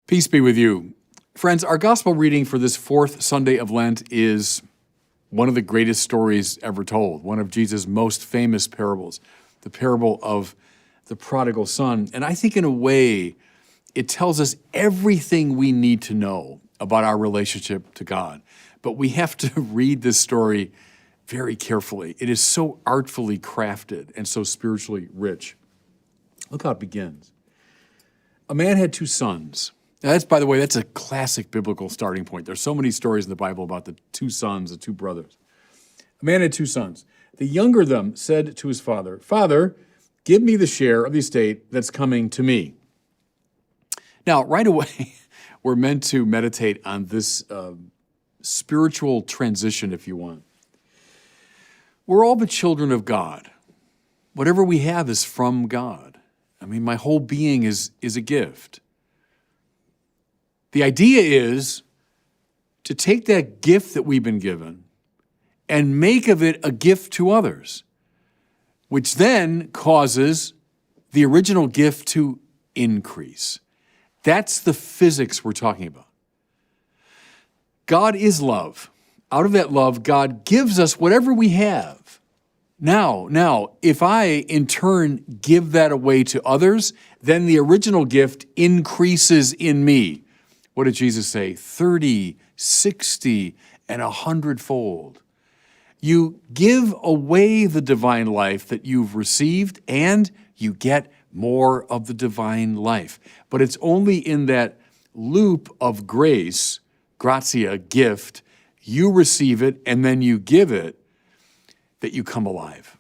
Peace be with you. Friends, our gospel reading for this fourth Sunday of Lent is one of the greatest stories ever told, one of Jesus' most famous parables, the parable of the Prodigal Son. And I think in a way, it tells us everything we need to know about our relationship to God. But we have to read this story very carefully. It is so artfully crafted and so spiritually rich. Look how it begins. A man had two sons. Now by the way, that's a classic biblical starting point. There's so many stories in the Bible about the two sons, the two brothers. A man had two sons. The younger of them said to his father, "Father, give me the share of the estate that's coming to me." Now, right away, we're meant to meditate on this spiritual transition, if you want. We're all the children of God. Whatever we have is from God. I mean, my whole being is a gift. The idea is to take that gift that we've been given and make of it a gift to others, which then causes the original gift to increase. That's the physics we're talking about. God is love. Out of that love, God gives us whatever we have. Now, if I in turn give that away to others, then the original gift increases in me. What did Jesus say? 30, 60, and 100-fold. You give away the divine life that you've received, and you get more of the divine life. But it's only in that loop of grace, gratia, gift, you receive it, and then you give it, that you come alive.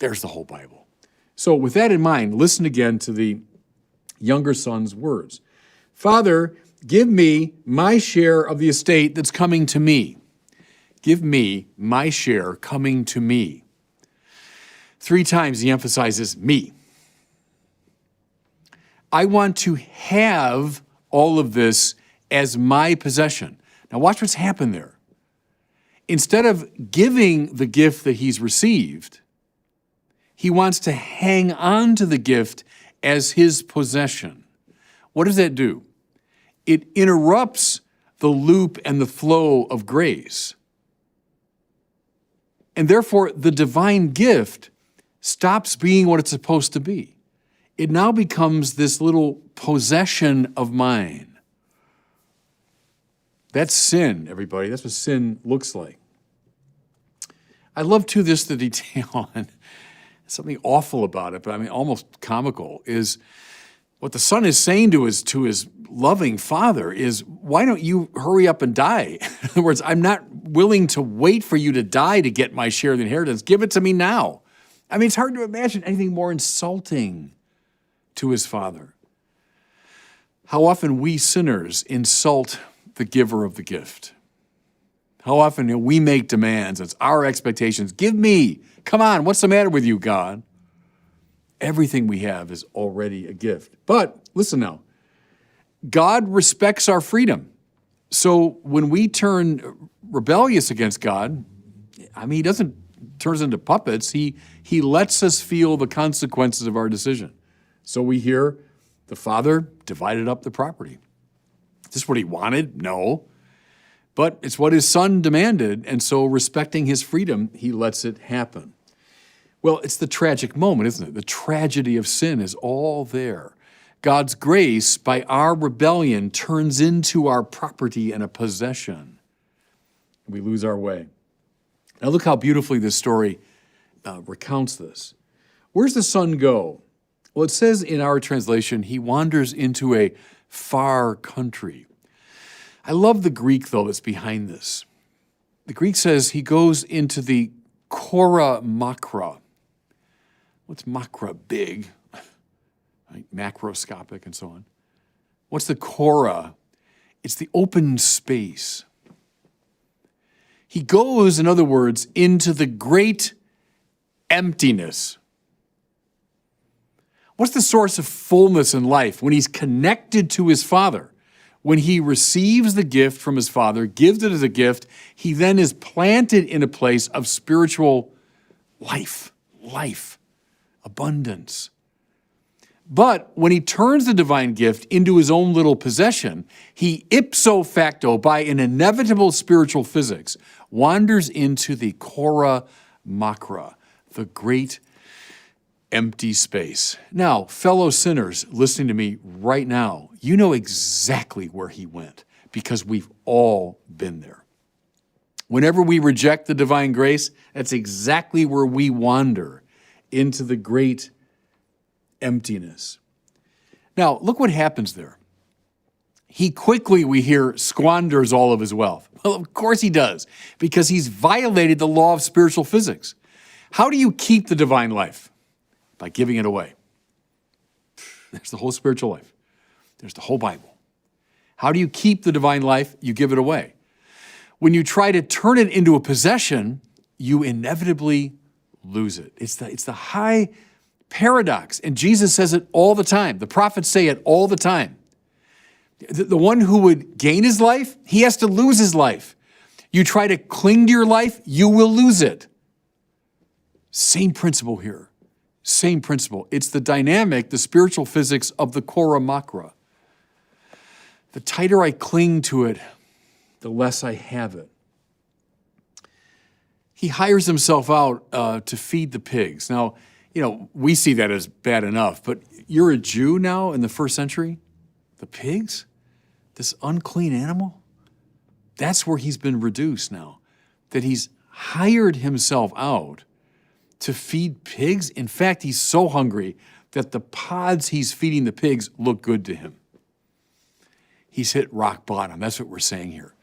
There's the whole Bible. So with that in mind, listen again to the younger son's words. "Father, give me my share of the estate that's coming to me." Give me my share coming to me. 3 times he emphasizes me. I want to have all of this as my possession. Now watch what's happened there. Instead of giving the gift that he's received, he wants to hang on to the gift as his possession. What does that do? It interrupts the loop and the flow of grace. And therefore, the divine gift stops being what it's supposed to be. It now becomes this little possession of mine. That's sin, everybody. That's what sin looks like. I love, too, the detail on something awful about it, but I mean almost comical, is what the son is saying to his loving father is, why don't you hurry up and die? In other words, I'm not willing to wait for you to die to get my share of the inheritance. Give it to me now. I mean, it's hard to imagine anything more insulting to his father. How often we sinners insult the giver of the gift. How often we make demands. It's our expectations. Give me. Come on, what's the matter with you, God? Everything we have is already a gift. But listen now, God respects our freedom. So when we turn rebellious against God, I mean, he doesn't turn us into puppets. He lets us feel the consequences of our decision. So we hear the father divided up the property. Is this what he wanted? No. But it's what his son demanded, and so respecting his freedom, he lets it happen. Well, it's the tragic moment, isn't it? The tragedy of sin is all there. God's grace, by our rebellion, turns into our property and a possession. We lose our way. Now look how beautifully this story recounts this. Where's the son go? Well, it says in our translation, he wanders into a far country. I love the Greek, though, that's behind this. The Greek says he goes into the Kora Makra. What's Makra? Big, right? Macroscopic and so on. What's the Kora? It's the open space. He goes, in other words, into the great emptiness. What's the source of fullness in life? When he's connected to his Father. When he receives the gift from his Father, gives it as a gift, he then is planted in a place of spiritual life, abundance. But when he turns the divine gift into his own little possession, he ipso facto, by an inevitable spiritual physics, wanders into the chora makra, the great empty space. Now, fellow sinners listening to me right now, you know exactly where he went, because we've all been there. Whenever we reject the divine grace, that's exactly where we wander, into the great emptiness. Now, look what happens there. He quickly, we hear, squanders all of his wealth. Well, of course he does, because he's violated the law of spiritual physics. How do you keep the divine life? By giving it away. There's the whole spiritual life. There's the whole Bible. How do you keep the divine life? You give it away. When you try to turn it into a possession, you inevitably lose it. It's the high paradox, and Jesus says it all the time. The prophets say it all the time. The one who would gain his life, he has to lose his life. You try to cling to your life, you will lose it. Same principle here. Same principle. It's the dynamic, the spiritual physics of the chora makra. The tighter I cling to it, the less I have it. He hires himself out to feed the pigs. Now, we see that as bad enough, but you're a Jew now in the first century? The pigs? This unclean animal? That's where he's been reduced now, that he's hired himself out to feed pigs. In fact, he's so hungry that the pods he's feeding the pigs look good to him. He's hit rock bottom. That's what we're saying here.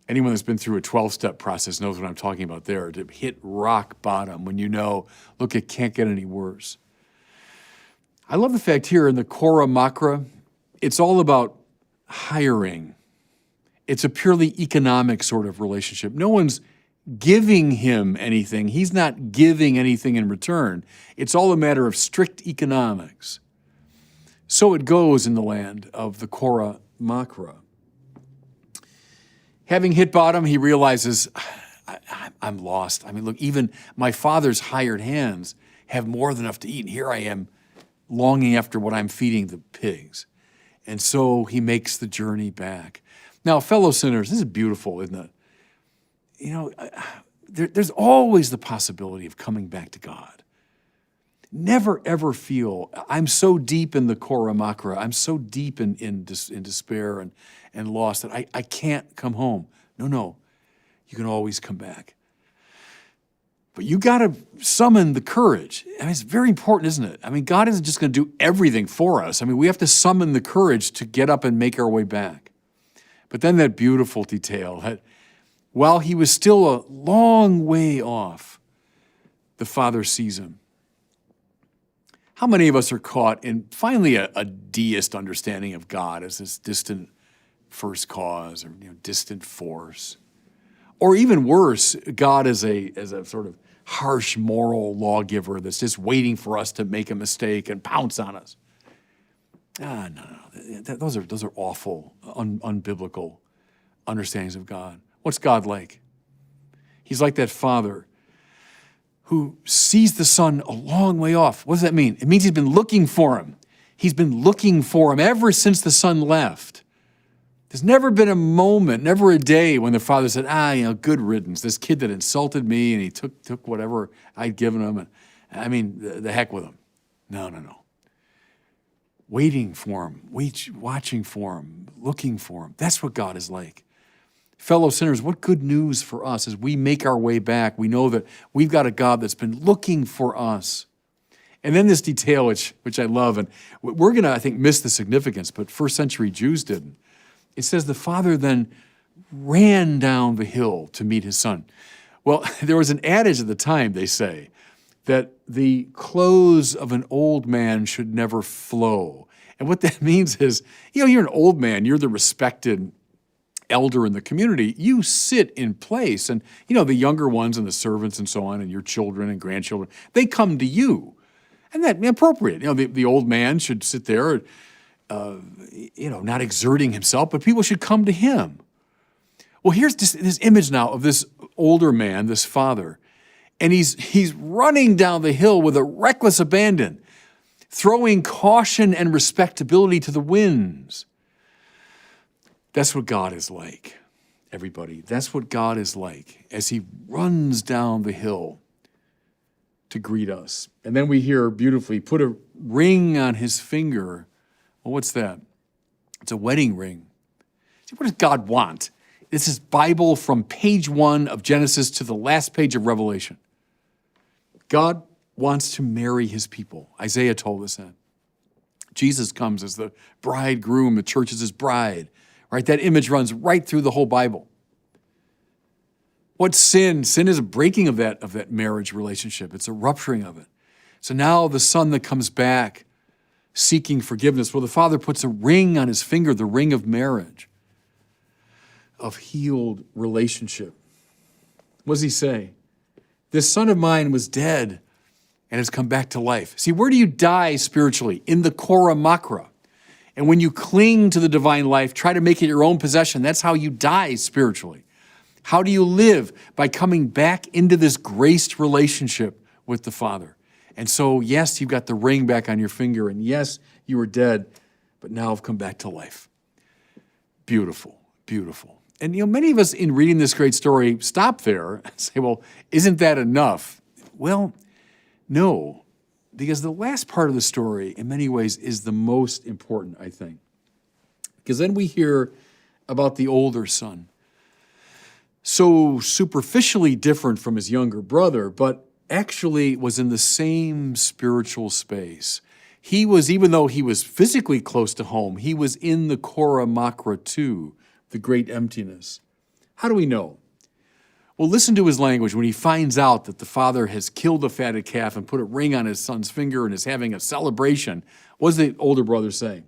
Anyone that's been through a 12-step process knows what I'm talking about there, to hit rock bottom when you know, look, it can't get any worse. I love the fact here in the chora makra, it's all about hiring. It's a purely economic sort of relationship. No one's giving him anything. He's not giving anything in return. It's all a matter of strict economics. So it goes in the land of the chora makra. Having hit bottom, he realizes, I'm lost. I mean, look, even my father's hired hands have more than enough to eat, and here I am longing after what I'm feeding the pigs. And so he makes the journey back. Now, fellow sinners, this is beautiful, isn't it? There's always the possibility of coming back to God. Never, ever feel, I'm so deep in the chora makra, I'm so deep in despair and loss that I can't come home. No, you can always come back. But you got to summon the courage. I mean, it's very important, isn't it? I mean, God isn't just going to do everything for us. I mean, we have to summon the courage to get up and make our way back. But then that beautiful detail, that while he was still a long way off, the Father sees him. How many of us are caught in finally a deist understanding of God as this distant first cause or distant force? Or even worse, God as a sort of harsh moral lawgiver that's just waiting for us to make a mistake and pounce on us. No. Those are awful, unbiblical understandings of God. What's God like? He's like that father who sees the son a long way off. What does that mean? It means he's been looking for him. He's been looking for him ever since the son left. There's never been a moment, never a day when the father said, good riddance. This kid that insulted me and he took whatever I'd given him. And the heck with him. No. Waiting for him, watching for him, looking for him. That's what God is like. Fellow sinners, what good news for us as we make our way back. We know that we've got a God that's been looking for us. And then this detail, which I love, and we're going to, I think, miss the significance, but first century Jews didn't. It says the father then ran down the hill to meet his son. Well, there was an adage at the time, they say, that the clothes of an old man should never flow. And what that means is, you're an old man, you're the respected elder in the community, you sit in place. And, the younger ones and the servants and so on, and your children and grandchildren, they come to you. And that's appropriate. The old man should sit there, not exerting himself, but people should come to him. Well, here's this image now of this older man, this father, and he's running down the hill with a reckless abandon. throwing caution and respectability to the winds. That's what God is like, everybody. That's what God is like as he runs down the hill to greet us. And then we hear beautifully, put a ring on his finger. Well, what's that? It's a wedding ring. See, what does God want? This is Bible from page 1 of Genesis to the last page of Revelation. God wants to marry his people. Isaiah told us that. Jesus comes as the bridegroom, the church is his bride. Right? That image runs right through the whole Bible. What's sin? Sin is a breaking of that marriage relationship. It's a rupturing of it. So now the son that comes back seeking forgiveness, well, the father puts a ring on his finger, the ring of marriage, of healed relationship. What does he say? This son of mine was dead and has come back to life. See, where do you die spiritually? In the Kora Makra. And when you cling to the divine life, try to make it your own possession, that's how you die spiritually. How do you live? By coming back into this graced relationship with the Father. And so, yes, you've got the ring back on your finger, and yes, you were dead, but now have come back to life. Beautiful, beautiful. And many of us in reading this great story stop there and say, well, isn't that enough? Well, no. Because the last part of the story, in many ways, is the most important, I think. Because then we hear about the older son. So superficially different from his younger brother, but actually was in the same spiritual space. He was, even though he was physically close to home, he was in the Kora Makra too, the great emptiness. How do we know? Well, listen to his language when he finds out that the father has killed a fatted calf and put a ring on his son's finger and is having a celebration. What does the older brother say?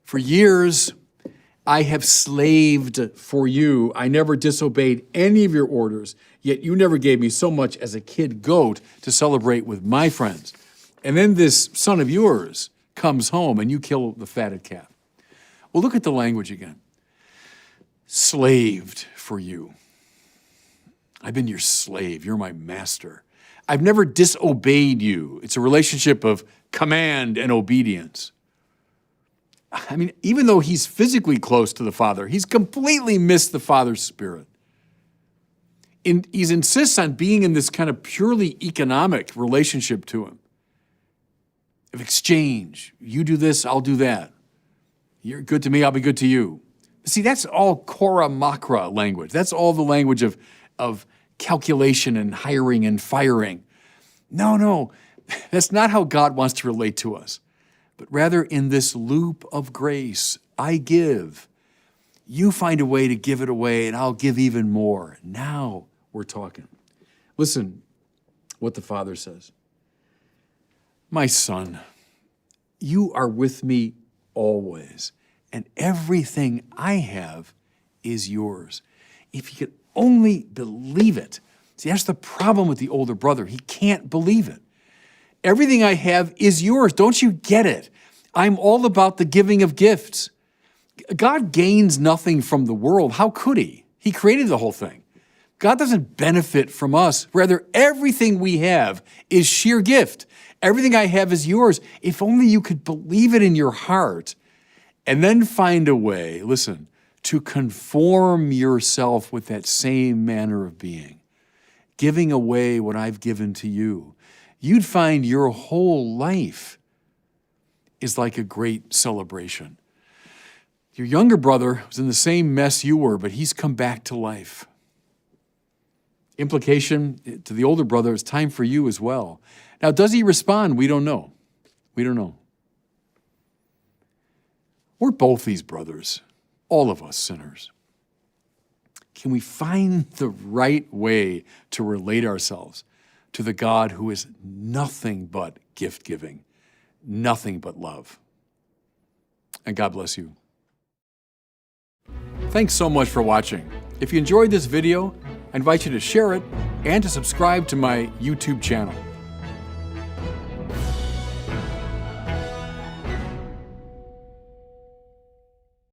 For years, I have slaved for you. I never disobeyed any of your orders, yet you never gave me so much as a kid goat to celebrate with my friends. And then this son of yours comes home and you kill the fatted calf. Well, look at the language again. Slaved for you. I've been your slave. You're my master. I've never disobeyed you. It's a relationship of command and obedience. I mean, even though he's physically close to the Father, he's completely missed the Father's spirit. He insists on being in this kind of purely economic relationship to him, of exchange. You do this, I'll do that. You're good to me, I'll be good to you. See, that's all Kora Makra language. That's all the language of calculation and hiring and firing. No, that's not how God wants to relate to us. But rather in this loop of grace, I give. You find a way to give it away, and I'll give even more. Now we're talking. Listen what the Father says. My son, you are with me always, and everything I have is yours. If you could only believe it. See, that's the problem with the older brother. He can't believe it. Everything I have is yours. Don't you get it? I'm all about the giving of gifts. God gains nothing from the world. How could he? He created the whole thing. God doesn't benefit from us. Rather, everything we have is sheer gift. Everything I have is yours. If only you could believe it in your heart and then find a way, listen, to conform yourself with that same manner of being, giving away what I've given to you. You'd find your whole life is like a great celebration. Your younger brother was in the same mess you were, but he's come back to life. Implication to the older brother, it's time for you as well. Now, does he respond? We don't know. We don't know. We're both these brothers, all of us sinners. Can we find the right way to relate ourselves to the God who is nothing but gift-giving, nothing but love? And God bless you. Thanks so much for watching. If you enjoyed this video, I invite you to share it and to subscribe to my YouTube channel.